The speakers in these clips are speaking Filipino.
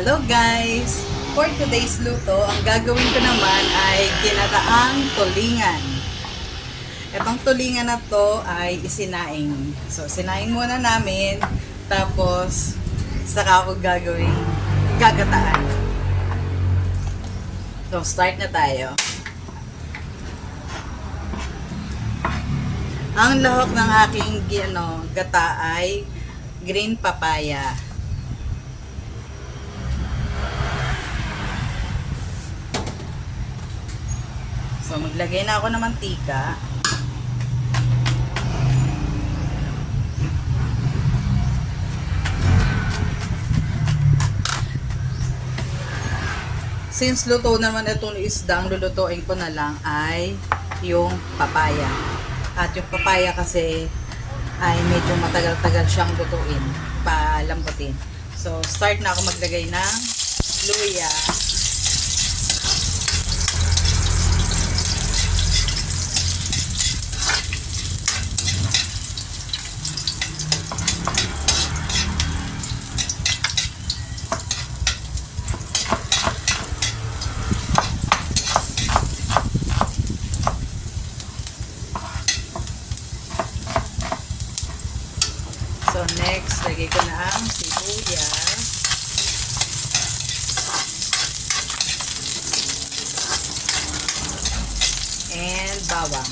Hello guys! For today's luto, ang gagawin ko naman ay ginataang tulingan. Itong tulingan na to ay isinaing. So, sinaing muna namin, tapos saka ako gagawin gagataan. So, start na tayo. Ang lahok ng aking gata ay green papaya. So, maglagay na ako ng mantika. Since luto naman itong isda, ang lulutuin ko na lang ay yung papaya. At yung papaya kasi ay medyo matagal-tagal siyang lutuin, palambutin. So, start na ako maglagay ng luya. So next, lagay ko na ang sibuyas. And bawang.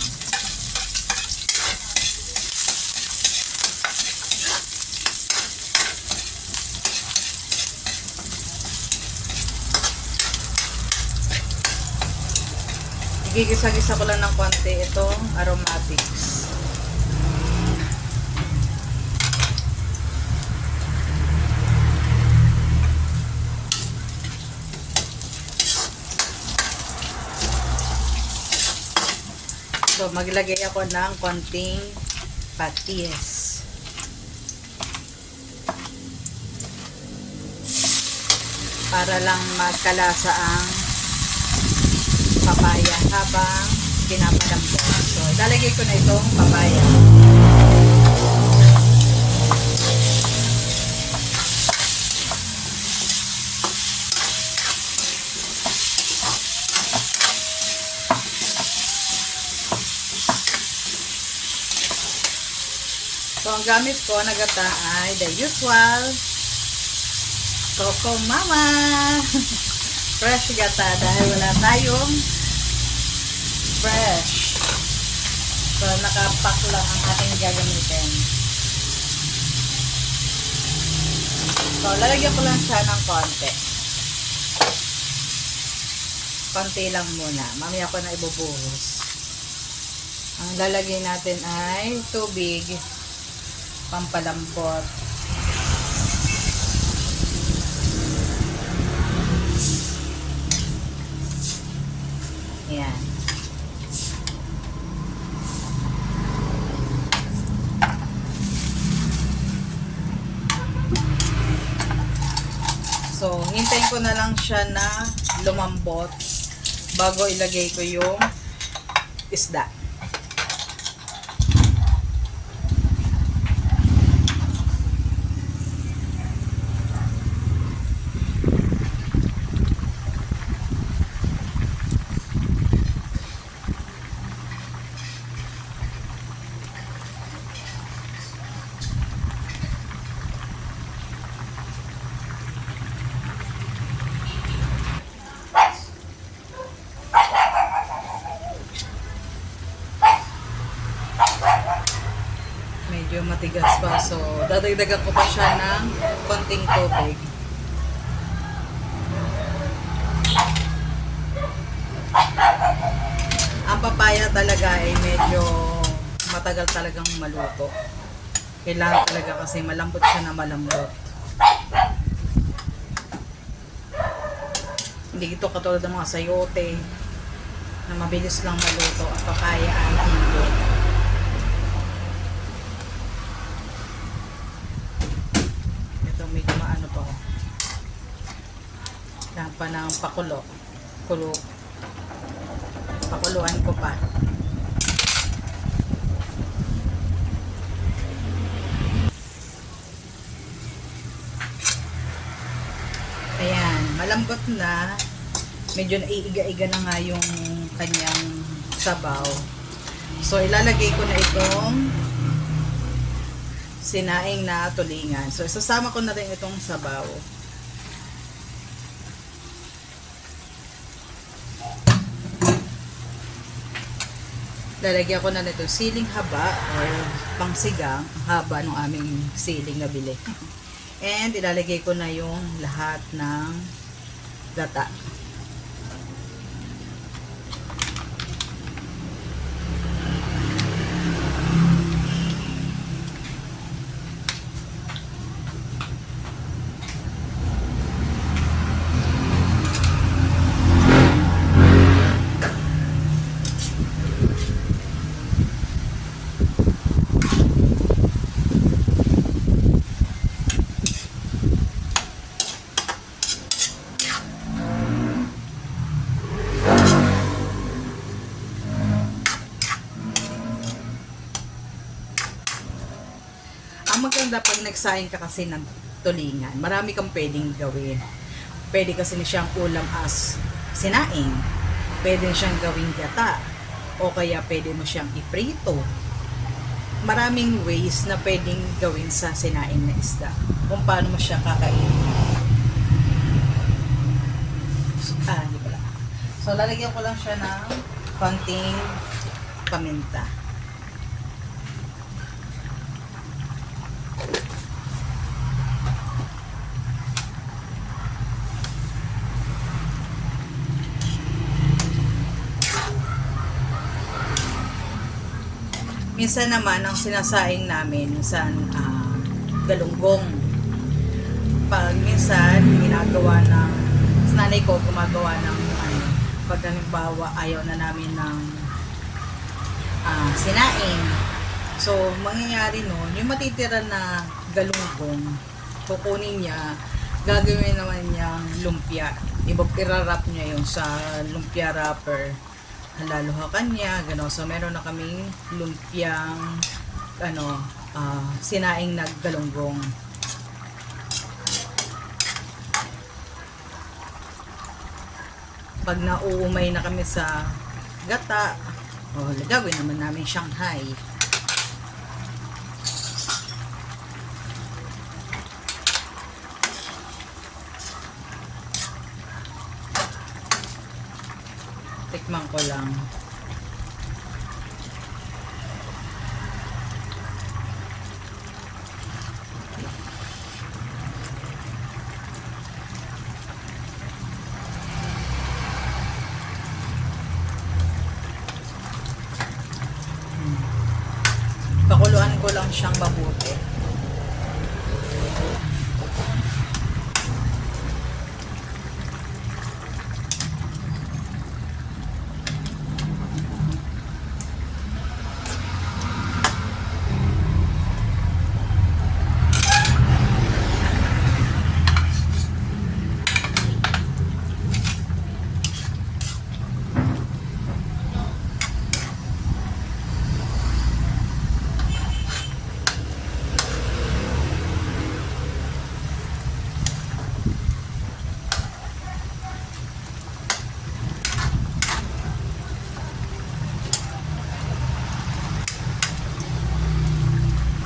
Igigisa-gisa ko lang ng konti itong aromatics. So, maglagay ako ng konting patis. Para lang magkalasa ang papaya habang pinapalambot. So, ilalagay ko na itong papaya. So, ang gamit ko na gata ay the usual Coco Mama fresh gata dahil wala tayong fresh. So, nakapack lang ang ating gagamitin. So, lalagyan ko lang siya ng konti. Konti lang muna. Mamaya ko na ibubuhos. Ang lalagay natin ay tubig pampalambot. Yan. So, hintayin ko na lang siya na lumambot bago ilagay ko yung isda. Medyo matigas pa. So, dadagdagan ko pa siya ng konting tubig. Ang papaya talaga ay medyo matagal talagang maluto. Kailangan talaga kasi malambot siya na malambot. Hindi ito katulad ng mga sayote na mabilis lang maluto. Ang papaya ay hindi. Medyo maano pa ko. Kailangan pa ng pakulo. Pakuluan ko pa. Ayan. malambot na, medyo naiiga-iga na nga yung kanyang sabaw. So, ilalagay ko na itong sinaing na tulingan. So, isasama ko na rin itong sabaw. Lalagyan ko na nito siling haba or pangsigang, haba ng aming siling na bili. And ilalagay ko na yung lahat ng gata. Ang maganda pag nagsaing ka kasi ng tulingan, marami kang pwedeng gawin. Pwede kasi siyang ulam as sinaing. Pwede siyang gawing gata. O kaya pwede mo siyang iprito. Maraming ways na pwedeng gawin sa sinaing na isda. Kung paano mo siya kakainin. Hindi pala. So, lalagyan ko lang siya ng konting paminta. Minsan naman, ang sinasaing namin, minsan galunggong. Pag minsan, ginagawa ng, nanay ko gumagawa ng, pag halimbawa, ayaw na namin ng sinaing. So, mangyayari nun, yung matitira na galunggong, kukunin niya, gagawin naman niyang lumpia. Irarap niya yung sa lumpia wrapper. Halaluhakan niya, gano'n. So, meron na kaming lumpiang, sinaing na galunggong. Pag nauumay na kami sa gata, gagawin naman namin Shanghai. Tikman ko lang. Pakuluan ko lang siyang mabuti.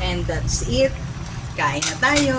And that's it. Kain na tayo.